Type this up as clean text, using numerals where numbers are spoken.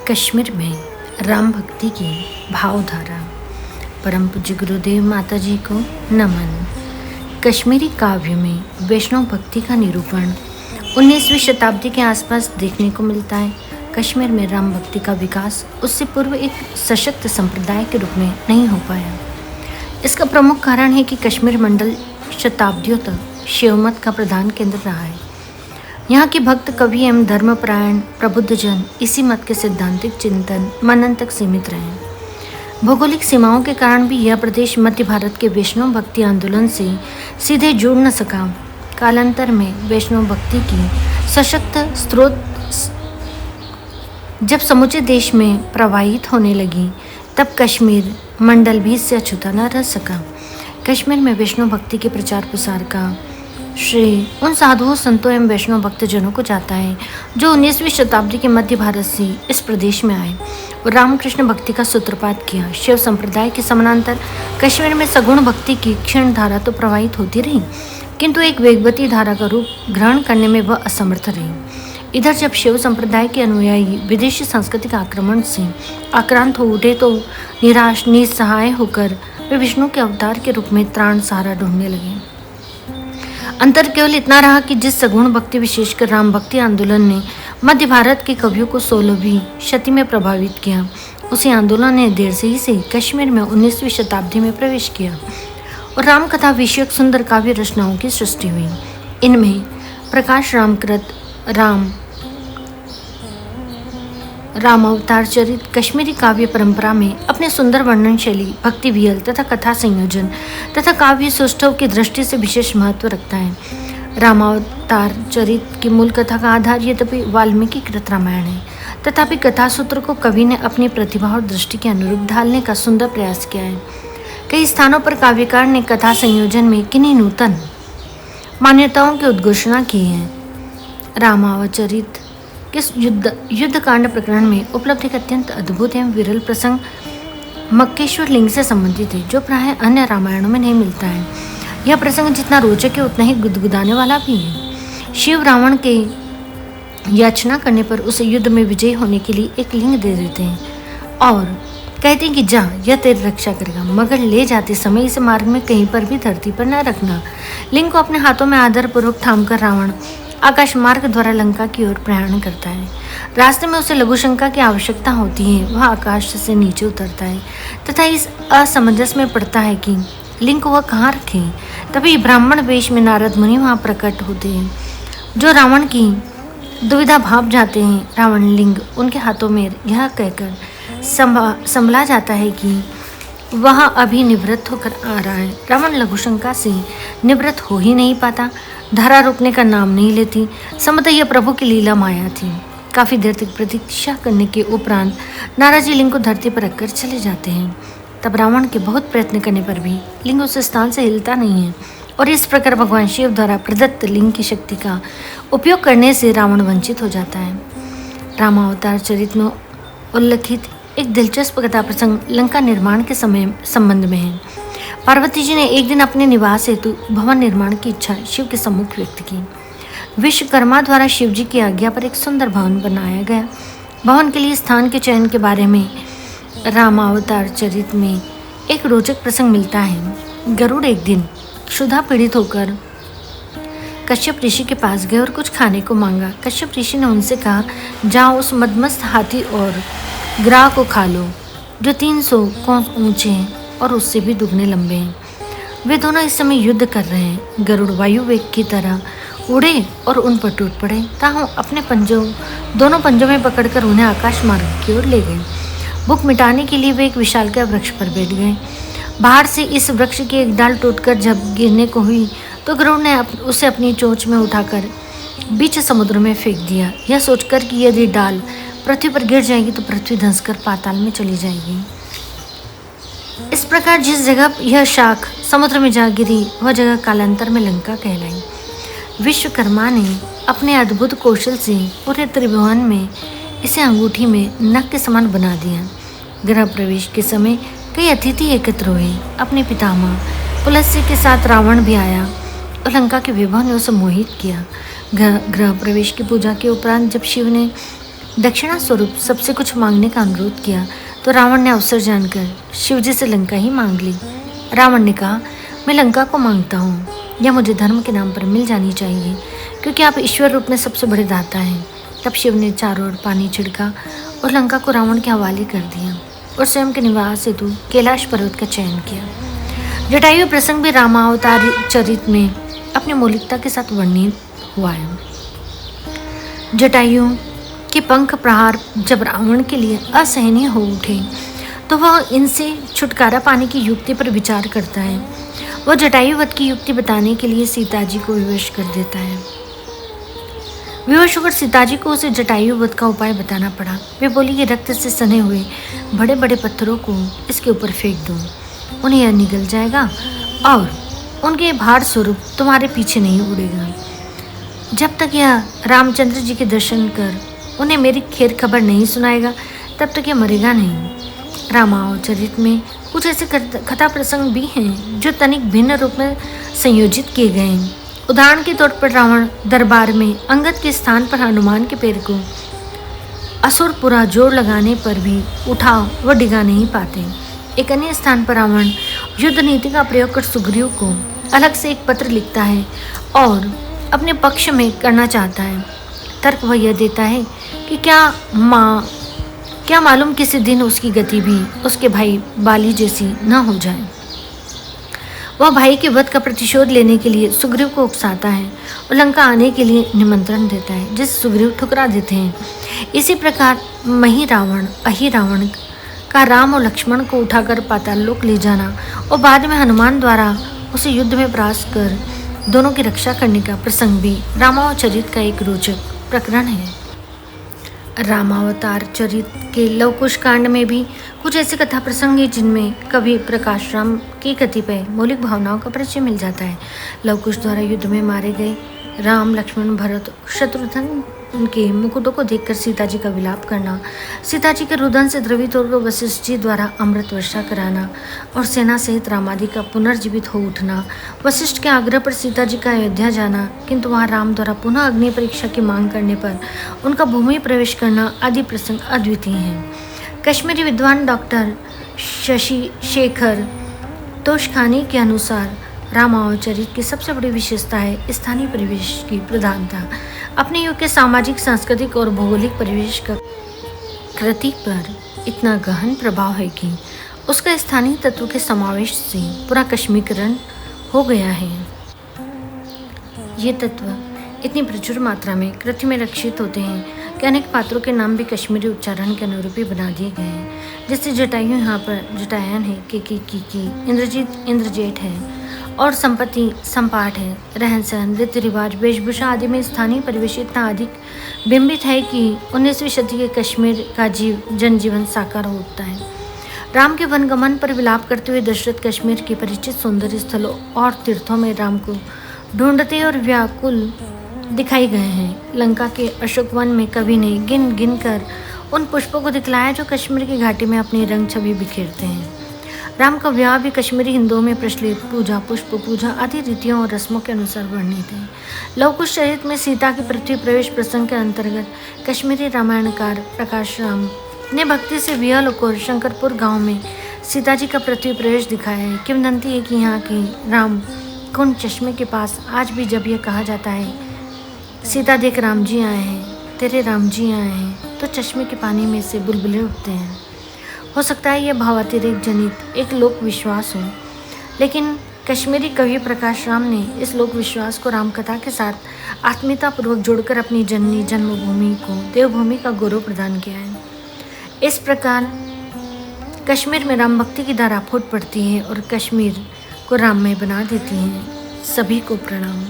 कश्मीर में राम भक्ति की भावधारा। परम पूज्य गुरुदेव माता जी को नमन। कश्मीरी काव्य में वैष्णव भक्ति का निरूपण 19वीं शताब्दी के आसपास देखने को मिलता है। कश्मीर में राम भक्ति का विकास उससे पूर्व एक सशक्त संप्रदाय के रूप में नहीं हो पाया। इसका प्रमुख कारण है कि कश्मीर मंडल शताब्दियों तक शिवमत का प्रधान केंद्र रहा है। यहाँ के भक्त कवि एवं धर्मपरायण प्रबुद्धजन इसी मत के सैद्धांतिक चिंतन मनन तक सीमित रहे। भौगोलिक सीमाओं के कारण भी यह प्रदेश मध्य भारत के वैष्णव भक्ति आंदोलन से सीधे जुड़ न सका। कालांतर में वैष्णव भक्ति की सशक्त स्रोत जब समूचे देश में प्रवाहित होने लगी, तब कश्मीर मंडल भी इससे अछूता न रह सका। कश्मीर में वैष्णव भक्ति के प्रचार प्रसार का श्रेय उन साधुओं संतों एवं वैष्णव भक्तजनों को जाता है जो 19वीं शताब्दी के मध्य भारत से इस प्रदेश में आए और रामकृष्ण भक्ति का सूत्रपात किया। शिव संप्रदाय के समानांतर कश्मीर में सगुण भक्ति की क्षीण धारा तो प्रवाहित होती रही, किंतु एक वेगवती धारा का रूप ग्रहण करने में वह असमर्थ रही। इधर जब शिव संप्रदाय के अनुयायी विदेशी सांस्कृतिक आक्रमण से आक्रांत हो उठे तो निराश निस्सहाय होकर वे विष्णु के अवतार के रूप में त्राण सहारा ढूंढने लगे। अंतर केवल इतना रहा कि जिस सगुण भक्ति विशेषकर राम भक्ति आंदोलन ने मध्य भारत के कवियों को 16वीं शती में प्रभावित किया, उसी आंदोलन ने देर से ही कश्मीर में 19वीं शताब्दी में प्रवेश किया और रामकथा विषयक सुंदर काव्य रचनाओं की सृष्टि हुई। इनमें प्रकाश रामकृत राम अवतार चरित कश्मीरी काव्य परंपरा में अपने सुंदर वर्णन शैली, भक्ति वियल तथा कथा संयोजन तथा काव्य सौष्ठव की दृष्टि से विशेष महत्व रखता है। रामावतार चरित की मूल कथा का आधार यद्यपि वाल्मीकि कृत रामायण है, तथापि कथा सूत्र को कवि ने अपनी प्रतिभा और दृष्टि के अनुरूप ढालने का सुंदर प्रयास किया है। कई स्थानों पर काव्यकार ने कथा संयोजन में किन्हीं नूतन मान्यताओं की उद्घोषणा की है। रामावचरित के युद्ध कांड प्रकरण में उपलब्ध एक अत्यंत अद्भुत एवं विरल प्रसंग मक्केश्वर लिंग से संबंधित है, जो प्राय अन्य रामायणों में नहीं मिलता है। यह प्रसंग जितना रोचक है उतना ही गुदगुदाने वाला भी है। शिव रावण के याचना करने पर उसे युद्ध में विजयी होने के लिए एक लिंग दे देते हैं और कहते हैं कि जा, यह तेरी रक्षा करेगा, मगर ले जाते समय इस मार्ग में कहीं पर भी धरती पर न रखना। लिंग को अपने हाथों में आदरपूर्वक थामकर रावण आकाश मार्ग द्वारा लंका की ओर प्रयाण करता है। रास्ते में उसे लघुशंका की आवश्यकता होती है। वह आकाश से नीचे उतरता है तथा इस असमंजस में पड़ता है कि लिंग को वह कहाँ रखे। तभी ब्राह्मण वेश में नारद मुनि वहाँ प्रकट होते हैं, जो रावण की दुविधा भाप जाते हैं। रावण लिंग उनके हाथों में यह कहकर संभला जाता है कि वह अभी निवृत्त होकर आ रहा है। रावण लघुशंका से निवृत्त हो ही नहीं पाता, धारा रुकने का नाम नहीं लेती। संभवतः यह प्रभु की लीला माया थी। काफी देर तक प्रतीक्षा करने के उपरांत नारद जी लिंग को धरती पर रखकर चले जाते हैं। तब रावण के बहुत प्रयत्न करने पर भी लिंग उस स्थान से हिलता नहीं है और इस प्रकार भगवान शिव द्वारा प्रदत्त लिंग की शक्ति का उपयोग करने से रावण वंचित हो जाता है। रामावतार चरित में उल्लिखित एक दिलचस्प कथा प्रसंग लंका निर्माण के समय संबंध में है। पार्वती जी ने एक दिन अपने निवास हेतु भवन निर्माण की इच्छा शिव के सम्मुख व्यक्त की। विश्वकर्मा द्वारा शिव जी की आज्ञा पर एक सुंदर भवन बनाया गया। भवन के लिए स्थान के चयन के बारे में रामावतार चरित में एक रोचक प्रसंग मिलता है। गरुड़ एक दिन क्षुधा पीड़ित होकर कश्यप ऋषि के पास गए और कुछ खाने को मांगा। कश्यप ऋषि ने उनसे कहा, जाओ उस मदमस्त हाथी और ग्राह को खा लो, जो 300 कोस ऊंचे हैं और उससे भी दुगने लंबे हैं। वे दोनों इस समय युद्ध कर रहे हैं। गरुड़ वायु वेग की तरह उड़े और उन पर टूट पड़े। ताहू अपने दोनों पंजों में पकड़कर उन्हें आकाश मार्ग की ओर ले गए। भूख मिटाने के लिए वे एक विशालकाय वृक्ष पर बैठ गए। बाहर से इस वृक्ष की एक डाल टूटकर जब गिरने को हुई तो गरुड़ ने उसे अपनी चोंच में उठाकर बीच समुद्र में फेंक दिया, यह सोचकर कि यदि डाल पृथ्वी पर गिर जाएगी तो पृथ्वी धंसकर पाताल में चली जाएगी। इस प्रकार जिस जगह यह शाख समुद्र में जा गिरी वह जगह कालांतर में लंका कहलाई। विश्वकर्मा ने अपने अद्भुत कौशल से पूरे त्रिभुवन में इसे अंगूठी में नख के समान बना दिया। गृह प्रवेश के समय कई अतिथि एकत्र हुए। अपने पितामह पुलस्त्य के साथ रावण भी आया और लंका के वैभव ने उसे मोहित किया। गृह प्रवेश की पूजा के उपरांत जब शिव ने दक्षिणा स्वरूप सबसे कुछ मांगने का अनुरोध किया तो रावण ने अवसर जानकर शिवजी से लंका ही मांग ली। रावण ने कहा, मैं लंका को मांगता हूँ, यह मुझे धर्म के नाम पर मिल जानी चाहिए, क्योंकि आप ईश्वर रूप में सबसे बड़े दाता हैं। तब शिव ने चारों ओर पानी छिड़का और लंका को रावण के हवाले कर दिया और स्वयं के निवास हेतु कैलाश पर्वत का चयन किया। जटायु प्रसंग भी रामावतार चरित में अपनी मौलिकता के साथ वर्णित हुआ है। जटायु के पंख प्रहार जब रावण के लिए असहनीय हो उठे तो वह इनसे छुटकारा पाने की युक्ति पर विचार करता है। वह जटायु वध की युक्ति बताने के लिए सीता जी को विवश कर देता है। विवश होकर सीता जी को उसे जटायु वध का उपाय बताना पड़ा। वे बोली कि रक्त से सने हुए बड़े बड़े पत्थरों को इसके ऊपर फेंक दो, उन्हें यह निगल जाएगा और उनके भार स्वरूप तुम्हारे पीछे नहीं उड़ेगा। जब तक यह रामचंद्र जी के दर्शन कर उन्हें मेरी खैर खबर नहीं सुनाएगा तब तक यह मरेगा नहीं। रामावचरित में कुछ ऐसे कथा प्रसंग भी हैं जो तनिक भिन्न रूप में संयोजित किए गए हैं। उदाहरण के तौर पर रावण दरबार में अंगद के स्थान पर हनुमान के पैर को असुर पूरा जोर लगाने पर भी उठा व डिगा नहीं पाते। एक अन्य स्थान पर रावण युद्ध नीति का प्रयोग कर सुग्रीव को अलग से एक पत्र लिखता है और अपने पक्ष में करना चाहता है। तर्क वह यह देता है कि क्या मालूम किसी दिन उसकी गति भी उसके भाई बाली जैसी न हो जाए। वह भाई के वध का प्रतिशोध लेने के लिए सुग्रीव को उकसाता है और लंका आने के लिए निमंत्रण देता है, जिसे सुग्रीव ठुकरा देते हैं। इसी प्रकार मही रावण अहि रावण का राम और लक्ष्मण को उठाकर पाताल लोक ले जाना और बाद में हनुमान द्वारा उसे युद्ध में परास्त कर दोनों की रक्षा करने का प्रसंग भी रामावचरित का एक रोचक प्रकरण है। रामावतार चरित के लव कुश कांड में भी कुछ ऐसे कथा प्रसंग हैं जिनमें कवि प्रकाश राम की कतिपय मौलिक भावनाओं का परिचय मिल जाता है। लव कुश द्वारा युद्ध में मारे गए राम, लक्ष्मण, भरत, शत्रुघ्न के मुकुटों को देखकर सीता जी का विलाप करना, सीता जी के रुदन से द्रवित होकर वशिष्ठ जी द्वारा अमृत वर्षा कराना और सेना सहित रामादि का पुनर्जीवित हो उठना, वशिष्ठ के आग्रह पर सीता जी का अयोध्या जाना किंतु वहाँ राम द्वारा पुनः अग्नि परीक्षा की मांग करने पर उनका भूमि प्रवेश करना आदि प्रसंग अद्वितीय हैं। कश्मीरी विद्वान डॉक्टर शशि शेखर तोशखानी के अनुसार रामावचरित की सबसे बड़ी विशेषता है स्थानीय परिवेश की प्रधानता। अपने युग के सामाजिक, सांस्कृतिक और भौगोलिक परिवेश का कृति पर इतना गहन प्रभाव है कि उसका स्थानीय तत्व के समावेश से पूरा कश्मीरीकरण हो गया है। ये तत्व इतनी प्रचुर मात्रा में कृति में रक्षित होते हैं कि अनेक पात्रों के नाम भी कश्मीरी उच्चारण के अनुरूप ही बना दिए गए हैं। जैसे जटायु यहाँ पर जटायन है, की, इंद्रजीत इंद्रजेठ है और संपत्ति संपाट है। रहन सहन, रीति रिवाज, वेशभूषा आदि में स्थानीय परिवेश इतना अधिक बिंबित है कि 19वीं सदी के कश्मीर का जनजीवन साकार हो उठता है। राम के वनगमन पर विलाप करते हुए दशरथ कश्मीर के परिचित सौंदर्य स्थलों और तीर्थों में राम को ढूंढते और व्याकुल दिखाई गए हैं। लंका के अशोक वन में कवि ने गिन गिन कर उन पुष्पों को दिखलाया जो कश्मीर की घाटी में अपनी रंग छवि बिखेरते हैं। राम का विवाह भी कश्मीरी हिंदुओं में प्रचलित पूजा, पुष्प पूजा आदि रीतियों और रस्मों के अनुसार वर्णित है। लव कुश चरित में सीता के पृथ्वी प्रवेश प्रसंग के अंतर्गत कश्मीरी रामायणकार प्रकाश राम ने भक्ति से विहल होकर शंकरपुर गांव में सीता जी का पृथ्वी प्रवेश दिखाया है। किंवदंती है कि यहाँ के राम कुंड चश्मे के पास आज भी जब यह कहा जाता है, सीता देख राम जी आए हैं, तेरे राम जी आए हैं, तो चश्मे के पानी में से बुलबुले उठते हैं। हो सकता है यह भावातिरेक जनित एक लोक विश्वास हो, लेकिन कश्मीरी कवि प्रकाश राम ने इस लोक विश्वास को रामकथा के साथ आत्मीयतापूर्वक जोड़कर अपनी जननी जन्मभूमि को देवभूमि का गौरव प्रदान किया है। इस प्रकार कश्मीर में राम भक्ति की धारा फूट पड़ती है और कश्मीर को राममय बना देती है। सभी को प्रणाम।